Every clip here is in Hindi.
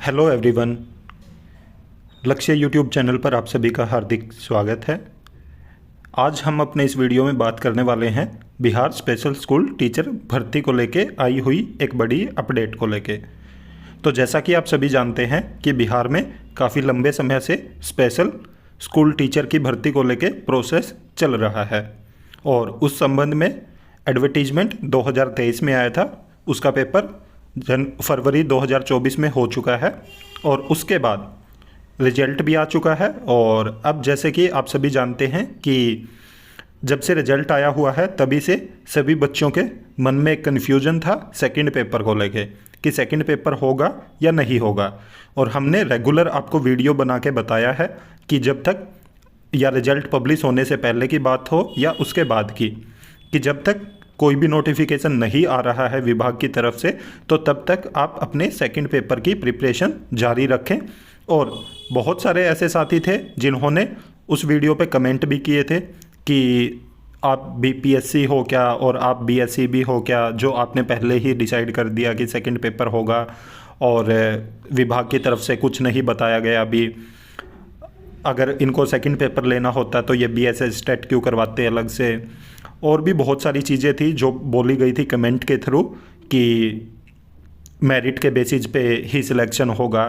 Hello everyone. लक्ष्य यूट्यूब चैनल पर आप सभी का हार्दिक स्वागत है। आज हम अपने इस वीडियो में बात करने वाले हैं बिहार स्पेशल स्कूल टीचर भर्ती को लेके आई हुई एक बड़ी अपडेट को लेके। तो जैसा कि आप सभी जानते हैं कि बिहार में काफ़ी लंबे समय से स्पेशल स्कूल टीचर की भर्ती को लेके प्रोसेस चल रहा है और उस संबंध में एडवर्टीजमेंट 2023 में आया था। उसका पेपर फरवरी 2024 में हो चुका है और उसके बाद रिजल्ट भी आ चुका है। और अब जैसे कि आप सभी जानते हैं कि जब से रिजल्ट आया हुआ है तभी से सभी बच्चों के मन में एक कन्फ्यूजन था सेकंड पेपर को लेके कि सेकंड पेपर होगा या नहीं होगा। और हमने रेगुलर आपको वीडियो बना के बताया है कि जब तक या रिजल्ट पब्लिश होने से पहले की बात हो या उसके बाद की, कि जब तक कोई भी नोटिफिकेशन नहीं आ रहा है विभाग की तरफ से तो तब तक आप अपने सेकंड पेपर की प्रिपरेशन जारी रखें। और बहुत सारे ऐसे साथी थे जिन्होंने उस वीडियो पे कमेंट भी किए थे कि आप बीपीएससी हो क्या और आप बीएससी भी हो क्या, जो आपने पहले ही डिसाइड कर दिया कि सेकंड पेपर होगा और विभाग की तरफ से कुछ नहीं बताया गया। अभी अगर इनको सेकंड पेपर लेना होता तो ये बीएसएस स्टेट क्यों करवाते अलग से। और भी बहुत सारी चीज़ें थी जो बोली गई थी कमेंट के थ्रू कि मेरिट के बेसिस पे ही सिलेक्शन होगा,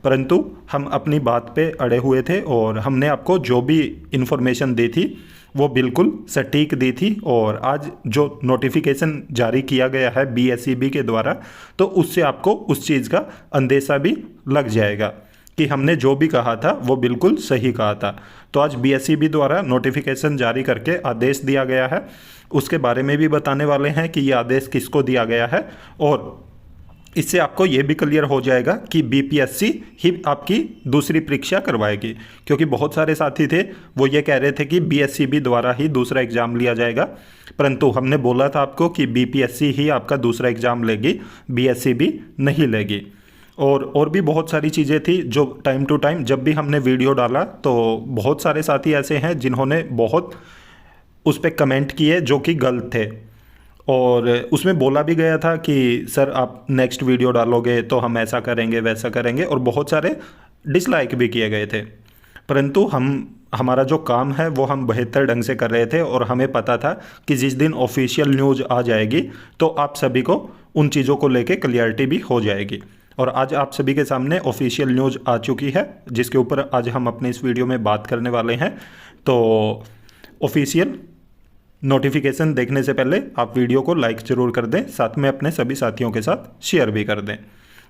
परंतु हम अपनी बात पे अड़े हुए थे और हमने आपको जो भी इन्फॉर्मेशन दी थी वो बिल्कुल सटीक दी थी। और आज जो नोटिफिकेशन जारी किया गया है बीएसईबी के द्वारा तो उससे आपको उस चीज़ का अंदेशा भी लग जाएगा कि हमने जो भी कहा था वो बिल्कुल सही कहा था। तो आज बीएसईबी द्वारा नोटिफिकेशन जारी करके आदेश दिया गया है, उसके बारे में भी बताने वाले हैं कि ये आदेश किसको दिया गया है। और इससे आपको ये भी क्लियर हो जाएगा कि बीपीएससी ही आपकी दूसरी परीक्षा करवाएगी, क्योंकि बहुत सारे साथी थे वो ये कह रहे थे कि बीएसईबी द्वारा ही दूसरा एग्ज़ाम लिया जाएगा, परंतु हमने बोला था आपको कि बीपीएससी ही आपका दूसरा एग्ज़ाम लेगी, बीएसईबी नहीं लेगी। और भी बहुत सारी चीज़ें थी जो टाइम टू टाइम जब भी हमने वीडियो डाला तो बहुत सारे साथी ऐसे हैं जिन्होंने बहुत उस पर कमेंट किए जो कि गलत थे। और उसमें बोला भी गया था कि सर आप नेक्स्ट वीडियो डालोगे तो हम ऐसा करेंगे वैसा करेंगे, और बहुत सारे डिसलाइक भी किए गए थे। परंतु हमारा जो काम है वो हम बेहतर ढंग से कर रहे थे और हमें पता था कि जिस दिन ऑफिशियल न्यूज़ आ जाएगी तो आप सभी को उन चीज़ों को लेके क्लियरिटी भी हो जाएगी। और आज आप सभी के सामने ऑफिशियल न्यूज़ आ चुकी है जिसके ऊपर आज हम अपने इस वीडियो में बात करने वाले हैं। तो ऑफिशियल नोटिफिकेशन देखने से पहले आप वीडियो को लाइक ज़रूर कर दें, साथ में अपने सभी साथियों के साथ शेयर भी कर दें।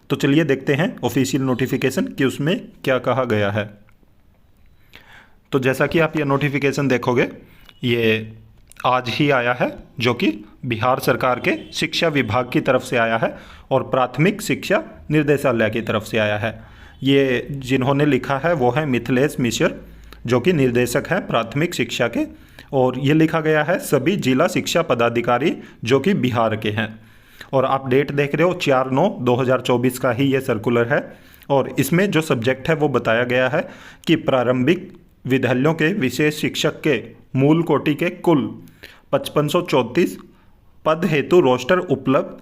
तो चलिए देखते हैं ऑफिशियल नोटिफिकेशन कि उसमें क्या कहा गया है। तो जैसा कि आप ये नोटिफिकेशन देखोगे ये आज ही आया है, जो कि बिहार सरकार के शिक्षा विभाग की तरफ से आया है और प्राथमिक शिक्षा निर्देशालय की तरफ से आया है। ये जिन्होंने लिखा है वो है मिथिलेश मिश्र, जो कि निर्देशक हैं प्राथमिक शिक्षा के। और ये लिखा गया है सभी जिला शिक्षा पदाधिकारी जो कि बिहार के हैं। और आप डेट देख रहे हो 4/9/2024 का ही ये सर्कुलर है। और इसमें जो सब्जेक्ट है वो बताया गया है कि प्रारंभिक विद्यालयों के विशेष शिक्षक के मूल कोटि के कुल 5534 पद हेतु रोस्टर उपलब्ध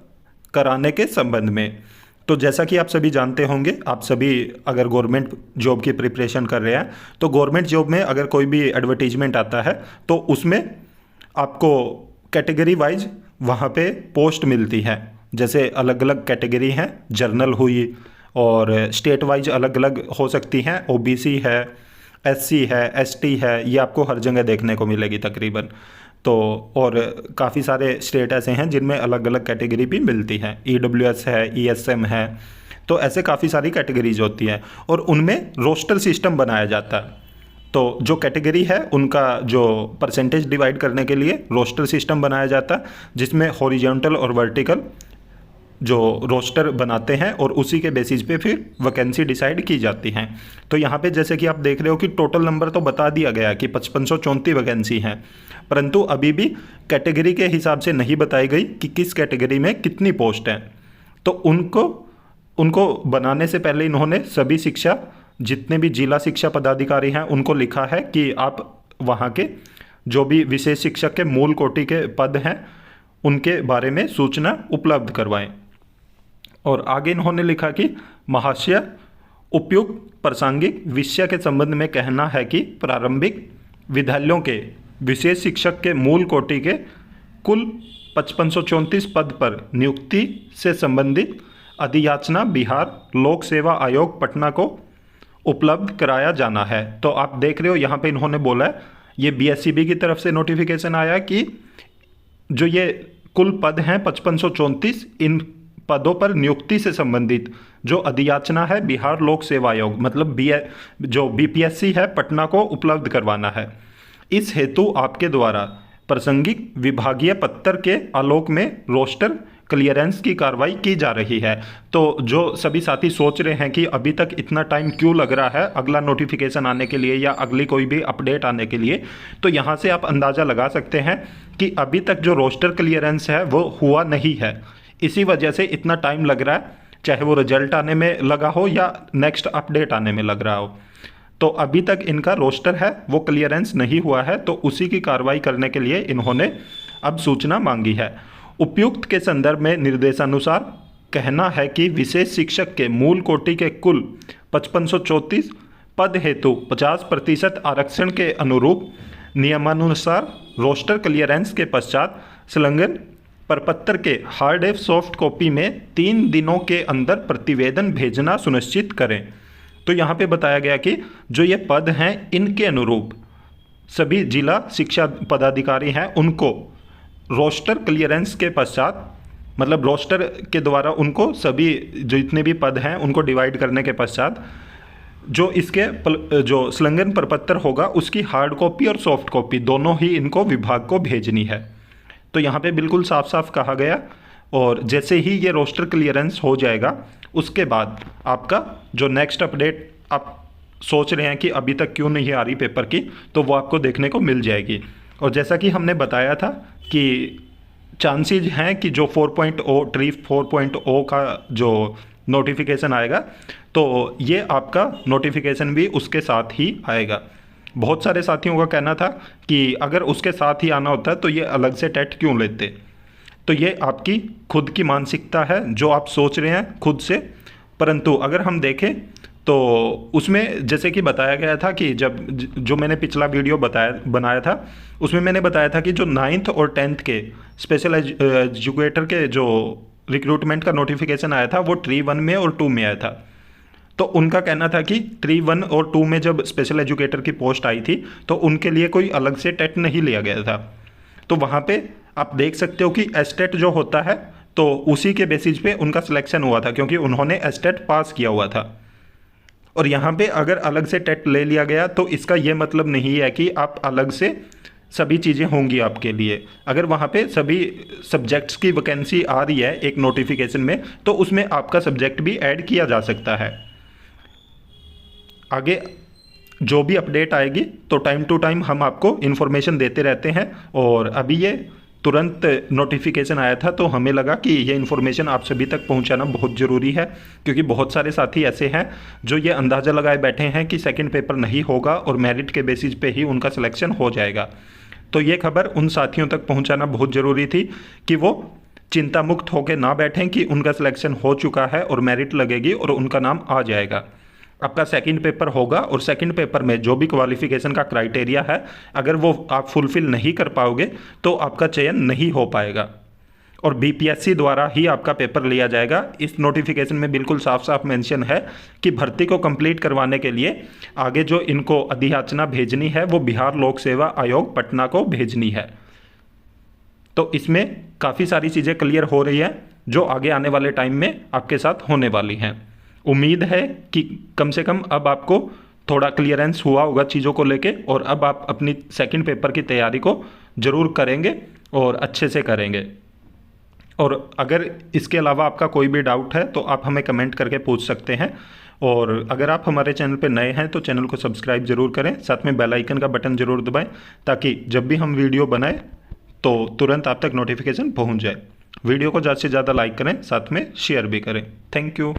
कराने के संबंध में। तो जैसा कि आप सभी जानते होंगे, आप सभी अगर गवर्नमेंट जॉब की प्रिपरेशन कर रहे हैं तो गवर्नमेंट जॉब में अगर कोई भी एडवर्टीजमेंट आता है तो उसमें आपको कैटेगरी वाइज वहाँ पे पोस्ट मिलती है। जैसे अलग अलग कैटेगरी हैं, जर्नल हुई और स्टेट वाइज अलग अलग हो सकती हैं, ओबीसी है, एससी है, एसटी है, ये आपको हर जगह देखने को मिलेगी तकरीबन। तो और काफ़ी सारे स्टेट ऐसे हैं जिनमें अलग अलग कैटेगरी भी मिलती हैं, ईडब्ल्यूएस है, ईएसएम है, तो ऐसे काफ़ी सारी कैटेगरीज होती हैं और उनमें रोस्टर सिस्टम बनाया जाता है। तो जो कैटेगरी है उनका जो परसेंटेज डिवाइड करने के लिए रोस्टर सिस्टम बनाया जाता है, जिसमें हॉरिजॉन्टल और वर्टिकल जो रोस्टर बनाते हैं और उसी के बेसिस पे फिर वैकेंसी डिसाइड की जाती हैं। तो यहाँ पे जैसे कि आप देख रहे हो कि टोटल नंबर तो बता दिया गया कि 5534 वैकेंसी हैं, परंतु अभी भी कैटेगरी के हिसाब से नहीं बताई गई कि किस कैटेगरी में कितनी पोस्ट हैं। तो उनको बनाने से पहले इन्होंने सभी शिक्षा जितने भी जिला शिक्षा पदाधिकारी हैं उनको लिखा है कि आप वहाँ के जो भी विशेष शिक्षक के मूल कोटि के पद हैं उनके बारे में सूचना उपलब्ध करवाएं। और आगे इन्होंने लिखा कि महाशय उपयुक्त प्रासंगिक विषय के संबंध में कहना है कि प्रारंभिक विद्यालयों के विशेष शिक्षक के मूल कोटि के कुल 5534 पद पर नियुक्ति से संबंधित अधियाचना बिहार लोक सेवा आयोग पटना को उपलब्ध कराया जाना है। तो आप देख रहे हो यहाँ पे इन्होंने बोला है, ये बीएससीबी की तरफ से नोटिफिकेशन आया कि जो ये कुल पद हैं 5534, इन पदों पर नियुक्ति से संबंधित जो अधियाचना है बिहार लोक सेवा आयोग मतलब जो बीपीएससी है पटना को उपलब्ध करवाना है। इस हेतु आपके द्वारा प्रासंगिक विभागीय पत्र के आलोक में रोस्टर क्लियरेंस की कार्रवाई की जा रही है। तो जो सभी साथी सोच रहे हैं कि अभी तक इतना टाइम क्यों लग रहा है अगला नोटिफिकेशन आने के लिए या अगली कोई भी अपडेट आने के लिए, तो यहाँ से आप अंदाज़ा लगा सकते हैं कि अभी तक जो रोस्टर क्लियरेंस है वो हुआ नहीं है। इसी वजह से इतना टाइम लग रहा है, चाहे वो रिजल्ट आने में लगा हो या नेक्स्ट अपडेट आने में लग रहा हो। तो अभी तक इनका रोस्टर है वो क्लियरेंस नहीं हुआ है, तो उसी की कार्रवाई करने के लिए इन्होंने अब सूचना मांगी है। उपयुक्त के संदर्भ में निर्देशानुसार कहना है कि विशेष शिक्षक के मूल कोटि के कुल 5534 पद हेतु 50% आरक्षण के अनुरूप नियमानुसार रोस्टर क्लियरेंस के पश्चात संलग्न प्रपत्र के हार्ड एवं सॉफ्ट कॉपी में 3 दिनों के अंदर प्रतिवेदन भेजना सुनिश्चित करें। तो यहाँ पे बताया गया कि जो ये पद हैं इनके अनुरूप सभी जिला शिक्षा पदाधिकारी हैं उनको रोस्टर क्लियरेंस के पश्चात मतलब रोस्टर के द्वारा उनको सभी जितने भी पद हैं उनको डिवाइड करने के पश्चात जो इसके जो संलग्न प्रपत्र होगा उसकी हार्ड कॉपी और सॉफ्ट कॉपी दोनों ही इनको विभाग को भेजनी है। तो यहाँ पे बिल्कुल साफ साफ कहा गया, और जैसे ही ये रोस्टर क्लियरेंस हो जाएगा उसके बाद आपका जो नेक्स्ट अपडेट आप सोच रहे हैं कि अभी तक क्यों नहीं आ रही पेपर की, तो वो आपको देखने को मिल जाएगी। और जैसा कि हमने बताया था कि चांसेज हैं कि जो 4.0 ट्री 4.0 का जो नोटिफिकेशन आएगा तो ये आपका नोटिफिकेशन भी उसके साथ ही आएगा। बहुत सारे साथियों का कहना था कि अगर उसके साथ ही आना होता तो ये अलग से टेट क्यों लेते। तो ये आपकी खुद की मानसिकता है जो आप सोच रहे हैं खुद से, परंतु अगर हम देखें तो उसमें जैसे कि बताया गया था कि जो मैंने पिछला वीडियो बनाया था उसमें मैंने बताया था कि जो 9th और 10th के स्पेशल एजुकेटर के जो रिक्रूटमेंट का नोटिफिकेशन आया था वो ट्री 1 में और 2 में आया था। तो उनका कहना था कि ट्री 1 और 2 में जब स्पेशल एजुकेटर की पोस्ट आई थी तो उनके लिए कोई अलग से टेट नहीं लिया गया था। तो वहाँ पे आप देख सकते हो कि एस्टेट जो होता है तो उसी के बेसिस पे उनका सिलेक्शन हुआ था क्योंकि उन्होंने एस्टेट पास किया हुआ था। और यहाँ पे अगर अलग से टेट ले लिया गया तो इसका ये मतलब नहीं है कि आप अलग से सभी चीज़ें होंगी आपके लिए। अगर वहाँ पे सभी सब्जेक्ट्स की वैकेंसी आ रही है एक नोटिफिकेशन में तो उसमें आपका सब्जेक्ट भी ऐड किया जा सकता है। आगे जो भी अपडेट आएगी तो टाइम टू टाइम हम आपको इन्फॉर्मेशन देते रहते हैं, और अभी ये तुरंत नोटिफिकेशन आया था तो हमें लगा कि ये इन्फॉर्मेशन आप सभी तक पहुंचाना बहुत ज़रूरी है, क्योंकि बहुत सारे साथी ऐसे हैं जो ये अंदाज़ा लगाए बैठे हैं कि सेकंड पेपर नहीं होगा और मेरिट के बेसिस पे ही उनका सिलेक्शन हो जाएगा। तो ये खबर उन साथियों तक पहुंचाना बहुत ज़रूरी थी कि वो चिंता मुक्त होकर ना बैठें कि उनका सिलेक्शन हो चुका है और मेरिट लगेगी और उनका नाम आ जाएगा। आपका सेकंड पेपर होगा और सेकंड पेपर में जो भी क्वालिफिकेशन का क्राइटेरिया है अगर वो आप फुलफिल नहीं कर पाओगे तो आपका चयन नहीं हो पाएगा और बीपीएससी द्वारा ही आपका पेपर लिया जाएगा। इस नोटिफिकेशन में बिल्कुल साफ साफ मेंशन है कि भर्ती को कंप्लीट करवाने के लिए आगे जो इनको अधियाचना भेजनी है वो बिहार लोक सेवा आयोग पटना को भेजनी है। तो इसमें काफ़ी सारी चीज़ें क्लियर हो रही है जो आगे आने वाले टाइम में आपके साथ होने वाली हैं। उम्मीद है कि कम से कम अब आपको थोड़ा क्लियरेंस हुआ होगा चीज़ों को लेके, और अब आप अपनी सेकंड पेपर की तैयारी को ज़रूर करेंगे और अच्छे से करेंगे। और अगर इसके अलावा आपका कोई भी डाउट है तो आप हमें कमेंट करके पूछ सकते हैं, और अगर आप हमारे चैनल पर नए हैं तो चैनल को सब्सक्राइब ज़रूर करें, साथ में बेल आइकन का बटन ज़रूर दबाएं ताकि जब भी हम वीडियो बनाएं तो तुरंत आप तक नोटिफिकेशन पहुँच जाए। वीडियो को ज़्यादा से ज़्यादा लाइक करें, साथ में शेयर भी करें। Thank you.